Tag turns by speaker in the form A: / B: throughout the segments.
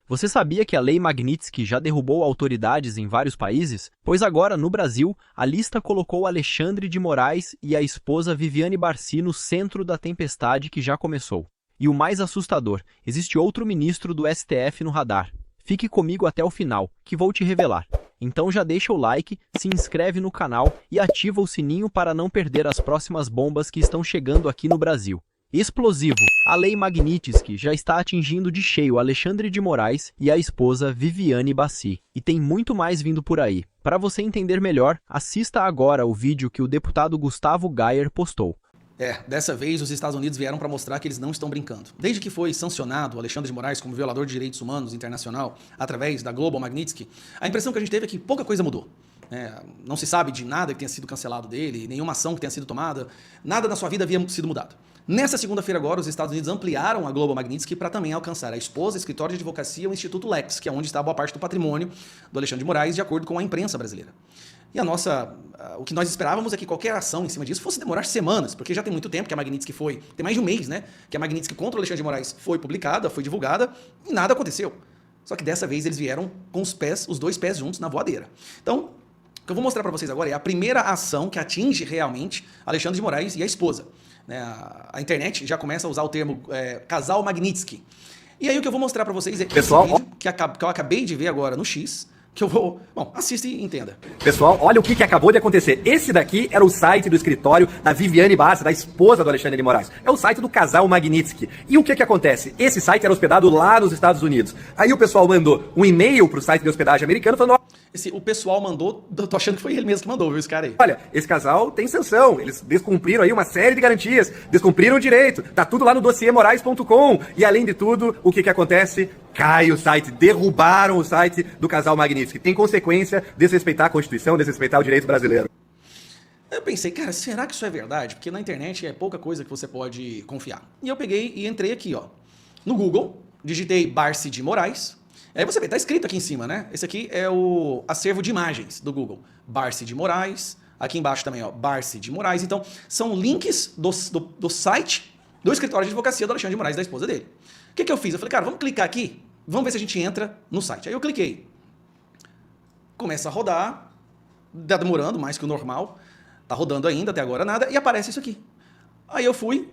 A: Você sabia que a Lei Magnitsky já derrubou autoridades em vários países? Pois agora, no Brasil, a lista colocou Alexandre de Moraes e a esposa Viviane Barcy no centro da tempestade que já começou. E o mais assustador, existe outro ministro do STF no radar. Fique comigo até o final, que vou te revelar. Então já deixa o like, se inscreve no canal e ativa o sininho para não perder as próximas bombas que estão chegando aqui no Brasil. Explosivo! A Lei Magnitsky já está atingindo de cheio Alexandre de Moraes e a esposa Viviane Barcy. E tem muito mais vindo por aí. Para você entender melhor, assista agora o vídeo que o deputado Gustavo Gayer postou.
B: Dessa vez os Estados Unidos vieram para mostrar que eles não estão brincando. Desde que foi sancionado o Alexandre de Moraes como violador de direitos humanos internacional através da Global Magnitsky, a impressão que a gente teve é que pouca coisa mudou. Não se sabe de nada que tenha sido cancelado dele, nenhuma ação que tenha sido tomada, nada na sua vida havia sido mudado. Nessa segunda-feira agora, os Estados Unidos ampliaram a Global Magnitsky para também alcançar a esposa, escritório de advocacia e o Instituto Lex, que é onde está boa parte do patrimônio do Alexandre de Moraes, de acordo com a imprensa brasileira. E o que nós esperávamos é que qualquer ação em cima disso fosse demorar semanas, porque já tem muito tempo que a Magnitsky tem mais de um mês, né? Que a Magnitsky contra o Alexandre de Moraes foi publicada, foi divulgada e nada aconteceu. Só que dessa vez eles vieram com os dois pés juntos na voadeira. Então, o que eu vou mostrar para vocês agora é a primeira ação que atinge realmente Alexandre de Moraes e a esposa. A internet já começa a usar o termo casal Magnitsky. E aí o que eu vou mostrar para vocês é
C: Pessoal,
B: esse vídeo que eu acabei de ver agora no X, que eu vou... Bom, assista e entenda.
C: Pessoal, olha o que acabou de acontecer. Esse daqui era o site do escritório da Viviane Barcy, da esposa do Alexandre de Moraes. É o site do casal Magnitsky. E o que acontece? Esse site era hospedado lá nos Estados Unidos. Aí o pessoal mandou um e-mail pro site de hospedagem americano falando...
B: O pessoal mandou, tô achando que foi ele mesmo que mandou, viu, esse cara aí.
C: Olha, esse casal tem sanção, eles descumpriram aí uma série de garantias, descumpriram o direito, tá tudo lá no dossiê morais.com. E além de tudo, o que acontece? Cai o site, derrubaram o site do casal Magnitsky. Tem consequência desrespeitar a Constituição, desrespeitar o direito brasileiro.
B: Eu pensei, cara, será que isso é verdade? Porque na internet é pouca coisa que você pode confiar. E eu peguei e entrei aqui, ó, no Google, digitei Barcy de Moraes. Aí você vê, tá escrito aqui em cima, né? Esse aqui é o acervo de imagens do Google. Barcy de Moraes. Aqui embaixo também, ó, Barcy de Moraes. Então, são links do site do escritório de advocacia do Alexandre de Moraes, da esposa dele. O que eu fiz? Eu falei, cara, vamos clicar aqui, vamos ver se a gente entra no site. Aí eu cliquei. Começa a rodar, tá demorando mais que o normal. Tá rodando ainda, até agora nada, e aparece isso aqui. Aí eu fui,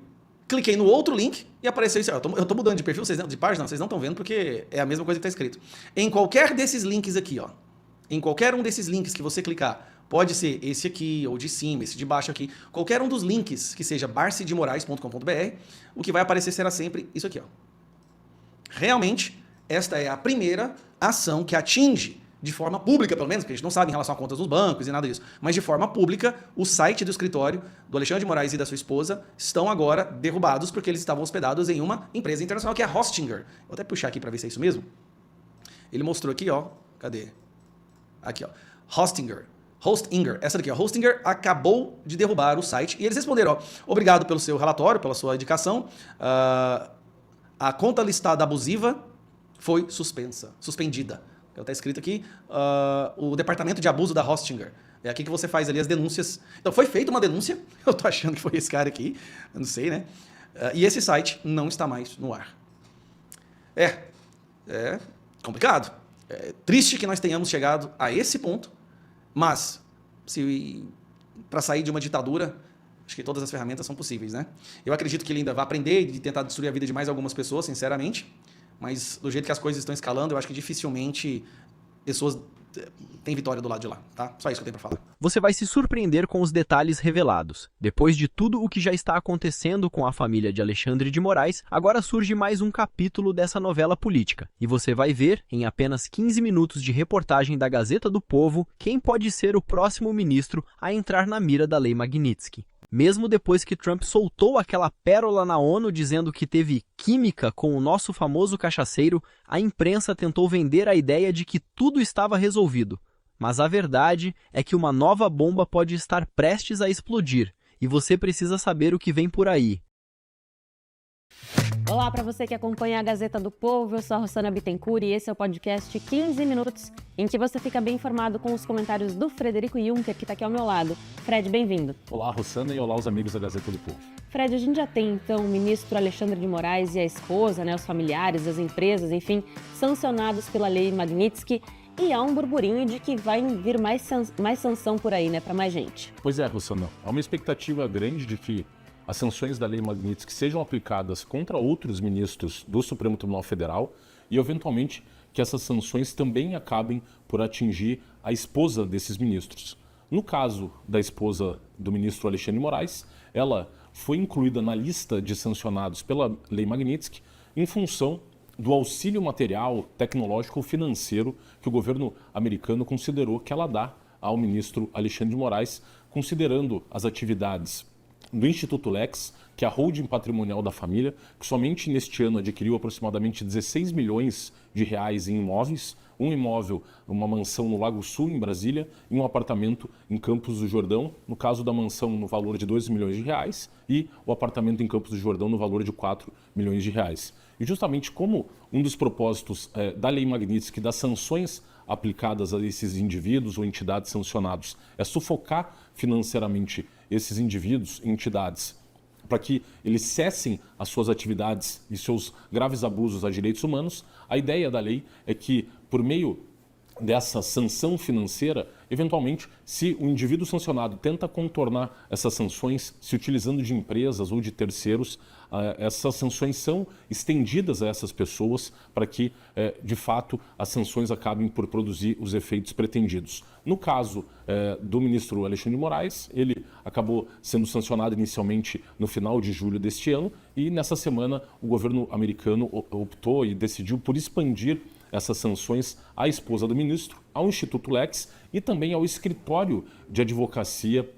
B: cliquei no outro link e apareceu isso. Eu tô mudando de perfil, de página, vocês não estão vendo porque é a mesma coisa que está escrito. Em qualquer desses links aqui, ó, em qualquer um desses links que você clicar, pode ser esse aqui, ou de cima, esse de baixo aqui, qualquer um dos links que seja barcydemorais.com.br, o que vai aparecer será sempre isso aqui, ó. Realmente, esta é a primeira ação que atinge de forma pública, pelo menos, porque a gente não sabe em relação a contas dos bancos e nada disso, mas de forma pública, o site do escritório do Alexandre de Moraes e da sua esposa estão agora derrubados porque eles estavam hospedados em uma empresa internacional que é a Hostinger. Vou até puxar aqui para ver se é isso mesmo. Ele mostrou aqui, ó, cadê? Aqui, ó, Hostinger, essa daqui, ó, Hostinger acabou de derrubar o site e eles responderam, ó, obrigado pelo seu relatório, pela sua indicação, a conta listada abusiva foi suspendida. Está escrito aqui, o departamento de abuso da Hostinger. É aqui que você faz ali as denúncias. Então foi feita uma denúncia, eu tô achando que foi esse cara aqui, eu não sei, né? E esse site não está mais no ar. É complicado. É triste que nós tenhamos chegado a esse ponto, mas para sair de uma ditadura, acho que todas as ferramentas são possíveis, né? Eu acredito que ele ainda vai aprender e tentar destruir a vida de mais algumas pessoas, sinceramente. Mas do jeito que as coisas estão escalando, eu acho que dificilmente pessoas têm vitória do lado de lá, tá? Só isso que eu tenho pra falar.
A: Você vai se surpreender com os detalhes revelados. Depois de tudo o que já está acontecendo com a família de Alexandre de Moraes, agora surge mais um capítulo dessa novela política. E você vai ver, em apenas 15 minutos de reportagem da Gazeta do Povo, quem pode ser o próximo ministro a entrar na mira da Lei Magnitsky. Mesmo depois que Trump soltou aquela pérola na ONU dizendo que teve química com o nosso famoso cachaceiro, a imprensa tentou vender a ideia de que tudo estava resolvido. Mas a verdade é que uma nova bomba pode estar prestes a explodir, e você precisa saber o que vem por aí.
D: Olá para você que acompanha a Gazeta do Povo, eu sou a Rossana Bittencourt e esse é o podcast 15 Minutos, em que você fica bem informado com os comentários do Frederico Juncker, que está aqui ao meu lado. Fred, bem-vindo.
E: Olá, Rossana, e olá os amigos da Gazeta do Povo.
D: Fred, a gente já tem, então, o ministro Alexandre de Moraes e a esposa, os familiares, as empresas, enfim, sancionados pela Lei Magnitsky, e há um burburinho de que vai vir mais sanção por aí, para mais gente.
E: Pois é, Rossana, há uma expectativa grande de que as sanções da Lei Magnitsky sejam aplicadas contra outros ministros do Supremo Tribunal Federal e, eventualmente, que essas sanções também acabem por atingir a esposa desses ministros. No caso da esposa do ministro Alexandre de Moraes, ela foi incluída na lista de sancionados pela Lei Magnitsky em função do auxílio material, tecnológico ou financeiro que o governo americano considerou que ela dá ao ministro Alexandre de Moraes, considerando as atividades do Instituto Lex, que é a holding patrimonial da família, que somente neste ano adquiriu aproximadamente 16 milhões de reais em imóveis, um imóvel, uma mansão no Lago Sul, em Brasília, e um apartamento em Campos do Jordão, no caso da mansão no valor de 2 milhões de reais e o apartamento em Campos do Jordão no valor de 4 milhões de reais. E justamente como um dos propósitos da Lei Magnitsky, das sanções aplicadas a esses indivíduos ou entidades sancionados, é sufocar financeiramente esses indivíduos e entidades para que eles cessem as suas atividades e seus graves abusos a direitos humanos, a ideia da lei é que, por meio dessa sanção financeira, eventualmente, se o indivíduo sancionado tenta contornar essas sanções se utilizando de empresas ou de terceiros, essas sanções são estendidas a essas pessoas para que, de fato, as sanções acabem por produzir os efeitos pretendidos. No caso do ministro Alexandre de Moraes, ele acabou sendo sancionado inicialmente no final de julho deste ano e, nessa semana, o governo americano optou e decidiu por expandir essas sanções à esposa do ministro, ao Instituto Lex e também ao escritório de advocacia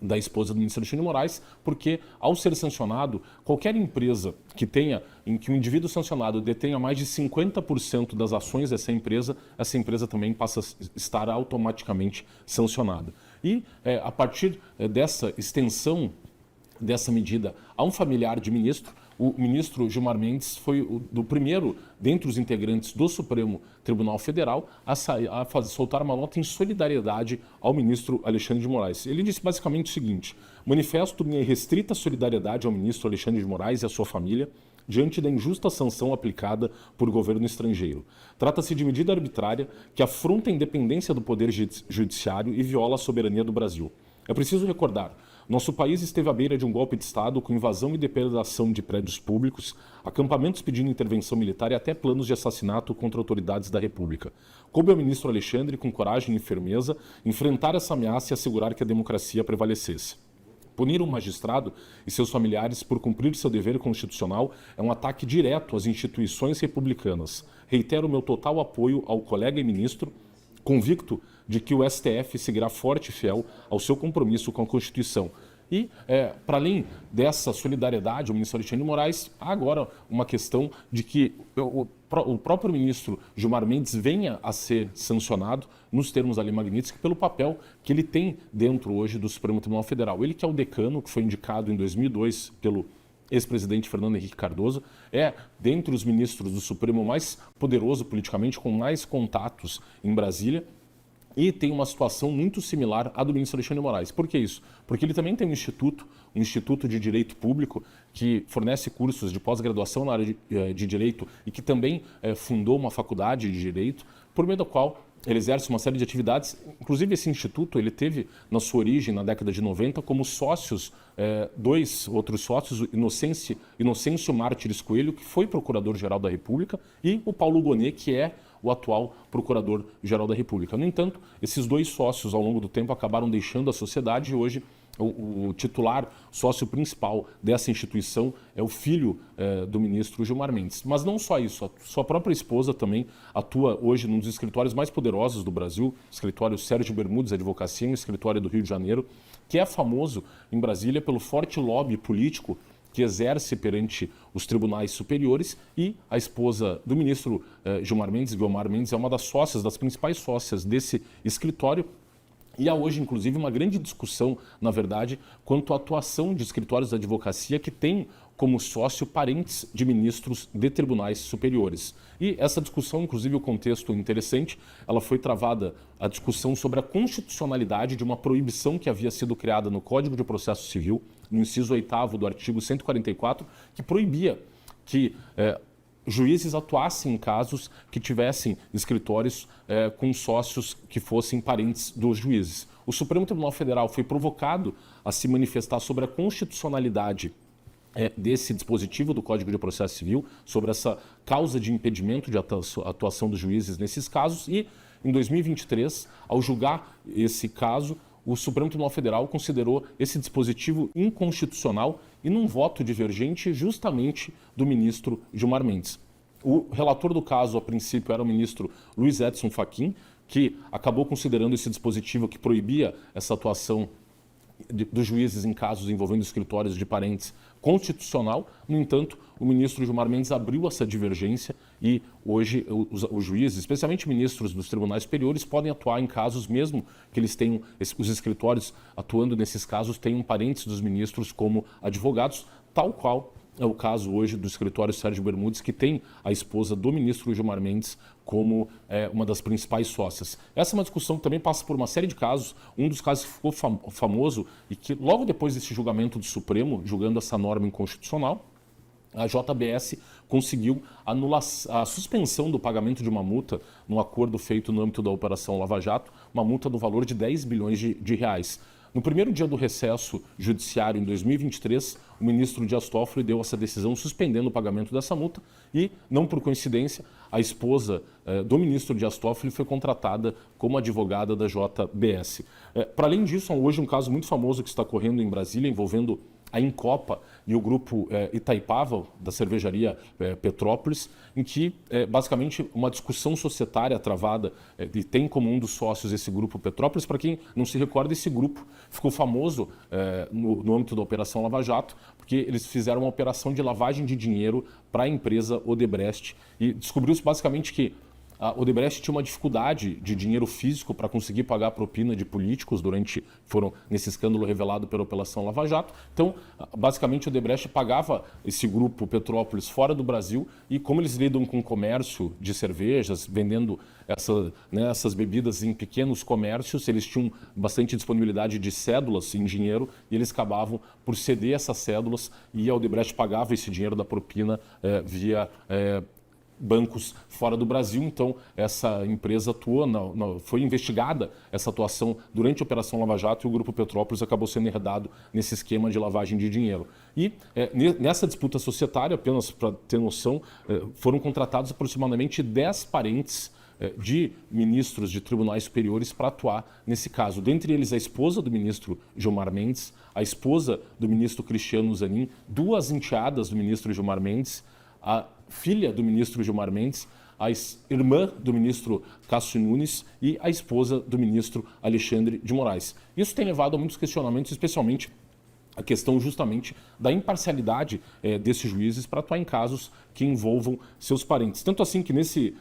E: da esposa do ministro Alexandre de Moraes, porque ao ser sancionado, qualquer empresa em que o indivíduo sancionado detenha mais de 50% das ações dessa empresa também passa a estar automaticamente sancionada. E a partir dessa extensão dessa medida a um familiar de ministro, o ministro Gilmar Mendes foi o primeiro, dentre os integrantes do Supremo Tribunal Federal, a soltar uma nota em solidariedade ao ministro Alexandre de Moraes. Ele disse basicamente o seguinte: manifesto minha irrestrita solidariedade ao ministro Alexandre de Moraes e à sua família diante da injusta sanção aplicada por governo estrangeiro. Trata-se de medida arbitrária que afronta a independência do Poder Judiciário e viola a soberania do Brasil. É preciso recordar, nosso país esteve à beira de um golpe de Estado com invasão e depredação de prédios públicos, acampamentos pedindo intervenção militar e até planos de assassinato contra autoridades da República. Coube ao ministro Alexandre, com coragem e firmeza, enfrentar essa ameaça e assegurar que a democracia prevalecesse. Punir um magistrado e seus familiares por cumprir seu dever constitucional é um ataque direto às instituições republicanas. Reitero meu total apoio ao colega e ministro, convicto de que o STF seguirá forte e fiel ao seu compromisso com a Constituição. E, para além dessa solidariedade ao ministro Alexandre de Moraes, há agora uma questão de que o próprio ministro Gilmar Mendes venha a ser sancionado, nos termos da Lei Magnitsky, pelo papel que ele tem dentro hoje do Supremo Tribunal Federal. Ele que é o decano, que foi indicado em 2002 pelo ex-presidente Fernando Henrique Cardoso, é, dentre os ministros do Supremo, mais poderoso politicamente, com mais contatos em Brasília, e tem uma situação muito similar à do ministro Alexandre de Moraes. Por que isso? Porque ele também tem um instituto de direito público, que fornece cursos de pós-graduação na área de direito e que também fundou uma faculdade de direito, por meio da qual ele exerce uma série de atividades. Inclusive, esse instituto ele teve, na sua origem, na década de 90, como sócios, dois outros sócios, Inocêncio Mártires Coelho, que foi procurador-geral da República, e o Paulo Gonet, que é o atual procurador-geral da República. No entanto, esses dois sócios, ao longo do tempo, acabaram deixando a sociedade e hoje o titular, sócio principal dessa instituição é o filho do ministro Gilmar Mendes. Mas não só isso, a sua própria esposa também atua hoje num dos escritórios mais poderosos do Brasil, o escritório Sérgio Bermudes Advocacia, um escritório do Rio de Janeiro, que é famoso em Brasília pelo forte lobby político que exerce perante os tribunais superiores, e a esposa do ministro Gilmar Mendes, Guiomar Mendes, é uma das sócias, das principais sócias desse escritório, E há hoje, inclusive, uma grande discussão, na verdade, quanto à atuação de escritórios de advocacia que têm como sócio parentes de ministros de tribunais superiores. E essa discussão, inclusive o contexto interessante, ela foi travada a discussão sobre a constitucionalidade de uma proibição que havia sido criada no Código de Processo Civil, no inciso 8º do artigo 144, que proibia que juízes atuassem em casos que tivessem escritórios com sócios que fossem parentes dos juízes. O Supremo Tribunal Federal foi provocado a se manifestar sobre a constitucionalidade desse dispositivo do Código de Processo Civil, sobre essa causa de impedimento de atuação dos juízes nesses casos e, em 2023, ao julgar esse caso, o Supremo Tribunal Federal considerou esse dispositivo inconstitucional e num voto divergente justamente do ministro Gilmar Mendes. O relator do caso, a princípio, era o ministro Luiz Edson Fachin, que acabou considerando esse dispositivo que proibia essa atuação dos juízes em casos envolvendo escritórios de parentes constitucional. No entanto, o ministro Gilmar Mendes abriu essa divergência e hoje os juízes, especialmente ministros dos tribunais superiores, podem atuar em casos mesmo que eles tenham, os escritórios atuando nesses casos tenham parentes dos ministros como advogados, tal qual é o caso hoje do escritório Sérgio Bermudes, que tem a esposa do ministro Gilmar Mendes como uma das principais sócias. Essa é uma discussão que também passa por uma série de casos. Um dos casos que ficou famoso e que logo depois desse julgamento do Supremo, julgando essa norma inconstitucional, a JBS conseguiu anular a suspensão do pagamento de uma multa num acordo feito no âmbito da Operação Lava Jato, uma multa no valor de 10 bilhões de reais. No primeiro dia do recesso judiciário, em 2023, o ministro Dias Toffoli deu essa decisão suspendendo o pagamento dessa multa e, não por coincidência, a esposa do ministro Dias Toffoli foi contratada como advogada da JBS. Para além disso, há hoje um caso muito famoso que está correndo em Brasília, envolvendo a Incopa e o grupo Itaipava, da cervejaria Petrópolis, em que basicamente uma discussão societária travada e tem como um dos sócios esse grupo Petrópolis. Para quem não se recorda, esse grupo ficou famoso no âmbito da Operação Lava Jato, porque eles fizeram uma operação de lavagem de dinheiro para a empresa Odebrecht e descobriu-se basicamente que a Odebrecht tinha uma dificuldade de dinheiro físico para conseguir pagar a propina de políticos foram nesse escândalo revelado pela Operação Lava Jato. Então, basicamente, a Odebrecht pagava esse grupo Petrópolis fora do Brasil e como eles lidam com comércio de cervejas, vendendo essas bebidas em pequenos comércios, eles tinham bastante disponibilidade de cédulas em dinheiro e eles acabavam por ceder essas cédulas e a Odebrecht pagava esse dinheiro da propina via bancos fora do Brasil. Então, essa empresa foi investigada, essa atuação durante a Operação Lava Jato, e o Grupo Petrópolis acabou sendo enredado nesse esquema de lavagem de dinheiro. E nessa disputa societária, apenas para ter noção, foram contratados aproximadamente 10 parentes de ministros de tribunais superiores para atuar nesse caso. Dentre eles, a esposa do ministro Gilmar Mendes, a esposa do ministro Cristiano Zanin, 2 enteadas do ministro Gilmar Mendes, a filha do ministro Gilmar Mendes, a irmã do ministro Cássio Nunes e a esposa do ministro Alexandre de Moraes. Isso tem levado a muitos questionamentos, especialmente a questão justamente da imparcialidade desses juízes para atuar em casos que envolvam seus parentes. Tanto assim que nesse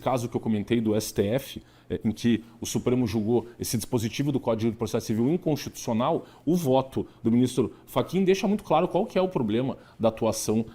E: caso que eu comentei do STF, em que o Supremo julgou esse dispositivo do Código de Processo Civil inconstitucional, o voto do ministro Fachin deixa muito claro qual que é o problema da atuação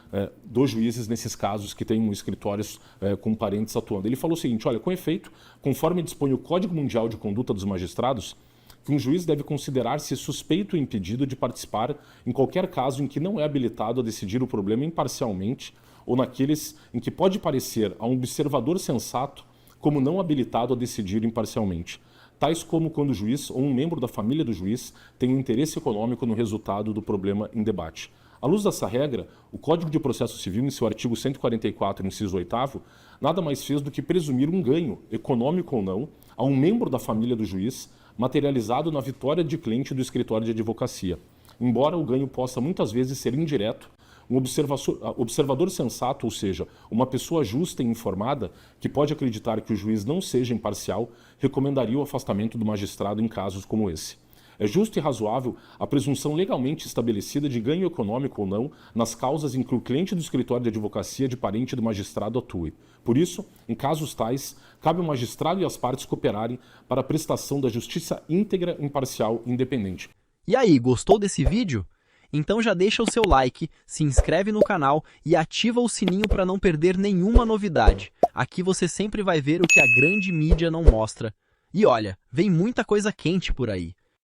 E: dos juízes nesses casos que têm escritórios com parentes atuando. Ele falou o seguinte: olha, com efeito, conforme dispõe o Código Mundial de Conduta dos Magistrados, que um juiz deve considerar-se suspeito e impedido de participar em qualquer caso em que não é habilitado a decidir o problema imparcialmente ou naqueles em que pode parecer a um observador sensato como não habilitado a decidir imparcialmente, tais como quando o juiz ou um membro da família do juiz tem um interesse econômico no resultado do problema em debate. À luz dessa regra, o Código de Processo Civil, em seu artigo 144, inciso 8º, nada mais fez do que presumir um ganho, econômico ou não, a um membro da família do juiz, materializado na vitória de cliente do escritório de advocacia. Embora o ganho possa muitas vezes ser indireto, um observador sensato, ou seja, uma pessoa justa e informada, que pode acreditar que o juiz não seja imparcial, recomendaria o afastamento do magistrado em casos como esse. É justo e razoável a presunção legalmente estabelecida de ganho econômico ou não nas causas em que o cliente do escritório de advocacia de parente do magistrado atue. Por isso, em casos tais, cabe ao magistrado e às partes cooperarem para a prestação da justiça íntegra, imparcial e independente.
A: E aí, gostou desse vídeo? Então já deixa o seu like, se inscreve no canal e ativa o sininho para não perder nenhuma novidade. Aqui você sempre vai ver o que a grande mídia não mostra. E olha, vem muita coisa quente por aí.